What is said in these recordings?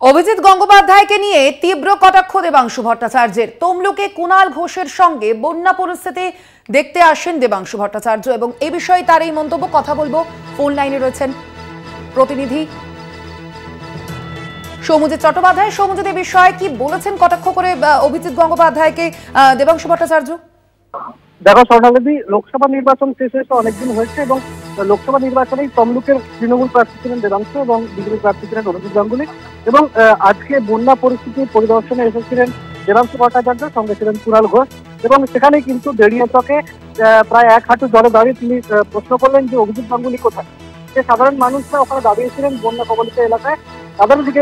অভিজিৎ গঙ্গোপাধ্যায়কে নিয়ে তীব্র কটাক্ষ দেবাংশু ভট্টাচার্যের। তমলুকে কুণাল ঘোষের সঙ্গে বন্যা পরিস্থিতি দেখতে আসেন দেবাংশু ভট্টাচার্য এবং এই বিষয়ে তার এই মন্তব্য। কথা বলবো, ফোন লাইনে রয়েছেন প্রতিনিধি সৌম্যজিৎ চট্টোপাধ্যায়। সৌম্যজিৎ, এই বিষয়ে কি বলেছেন কটাক্ষ করে অভিজিৎ গঙ্গোপাধ্যায়কে দেবাংশু ভট্টাচার্য? দেখো স্বর্ণালী, লোকসভা নির্বাচন শেষে অনেকদিন হয়েছে এবং লোকসভা নির্বাচনেই তমলুকের তৃণমূল প্রার্থী ছিলেন দেবাংশু এবং বিজেপি প্রার্থী ছিলেন অভিজিৎ গাঙ্গুলি। এবং আজকে বন্যা পরিস্থিতি পরিদর্শনে এসেছিলেন দেবাংশু ভট্টাচার্য, সঙ্গে ছিলেন কুণাল ঘোষ। এবং সেখানে কিন্তু দেড়িয়া চকে প্রায় এক হাঁটু জলে দাঁড়িয়ে তিনি প্রশ্ন করলেন যে অভিজিৎ গাঙ্গুলি কোথায়। যে সাধারণ মানুষরা ওখানে দাঁড়িয়েছিলেন বন্যা কবলিত এলাকায়, তাদের দিকে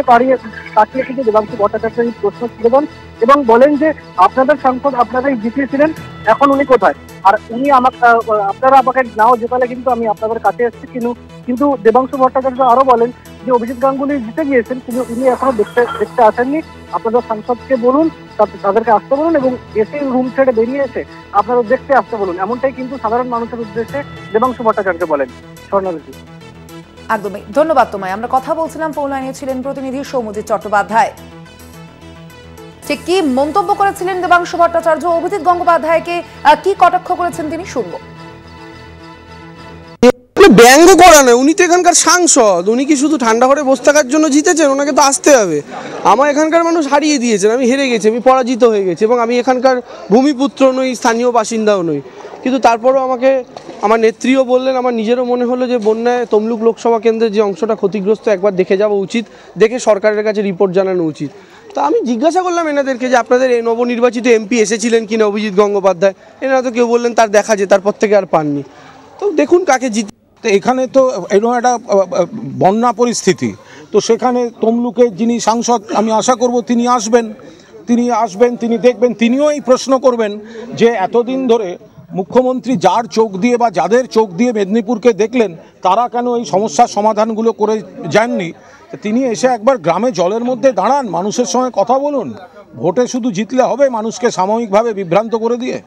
তাকিয়ে কিন্তু দেবাংশু ভট্টাচার্য এই প্রশ্ন তুলে দেন এবং বলেন যে আপনাদের সাংসদ আপনারাই জিতিয়েছিলেন, এখন উনি কোথায়? আর উনি আপনারা আমাকে নাও জেতালে কিন্তু আমি আপনাদের কাছে এসেছি। কিন্তু দেবাংশু ভট্টাচার্য আরো বলেন যে অভিজিৎ গাঙ্গুলি জিতে গিয়েছেন, কিন্তু উনি এখনো দেখতে আসেননি। আপনাদের সাংসদকে বলুন, তাদেরকে আসতে বলুন এবং এসে রুম ছেড়ে বেরিয়ে এসে আপনারা দেখতে আসতে বলুন। এমনটাই কিন্তু সাধারণ মানুষের উদ্দেশ্যে দেবাংশু ভট্টাচার্য বলেন। স্বর্ণালী, একদমই ধন্যবাদ তোমায়। আমরা কথা বলছিলাম, ফোন লাইনে ছিলেন প্রতিনিধি সৌম্যজিৎ চট্টোপাধ্যায়। ঠিক কি মন্তব্য করেছিলেন দেবাংশু ভট্টাচার্য, অভিজিৎ গঙ্গোপাধ্যায়কে কি কটাক্ষ করেছেন তিনি শুনবো। ব্যঙ্গ করা নয়, উনি তো এখানকার সাংসদ। উনি কি শুধু ঠান্ডা করে বসে থাকার জন্য জিতেছেন? ওনাকে তো আসতে হবে। আমার এখানকার মানুষ হারিয়ে দিয়েছেন, আমি হেরে গেছি, আমি পরাজিত হয়ে গেছি এবং আমি এখানকার ভূমিপুত্র নই, স্থানীয় বাসিন্দাও নই। কিন্তু তারপরও আমাকে আমার নেত্রীও বললেন, আমার নিজেরও মনে হলো যে বন্যায় তমলুক লোকসভা কেন্দ্রের যে অংশটা ক্ষতিগ্রস্ত একবার দেখে যাওয়া উচিত, দেখে সরকারের কাছে রিপোর্ট জানানো উচিত। তা আমি জিজ্ঞাসা করলাম এনাদেরকে যে আপনাদের এই নবনির্বাচিত এমপি এসেছিলেন কিনা অভিজিৎ গঙ্গোপাধ্যায়। এনারা তো কেউ বললেন তার দেখা যে তারপর থেকে আর পাননি। তো দেখুন কাকে জিত। এখানে তো এরকম একটা বন্যা পরিস্থিতি, তো সেখানে তমলুকের যিনি সাংসদ আমি আশা করব তিনি আসবেন, তিনি দেখবেন, তিনিও এই প্রশ্ন করবেন যে এতদিন ধরে মুখ্যমন্ত্রী যার চোখ দিয়ে বা যাদের চোখ দিয়ে মেদিনীপুরকে দেখলেন, তারা কেন এই সমস্যার সমাধানগুলো করে যাননি। তিনি এসে একবার গ্রামে জলের মধ্যে দাঁড়ান, মানুষের সঙ্গে কথা বলুন। ভোটে শুধু জিতলে হবে মানুষকে সাময়িকভাবে বিভ্রান্ত করে দিয়ে?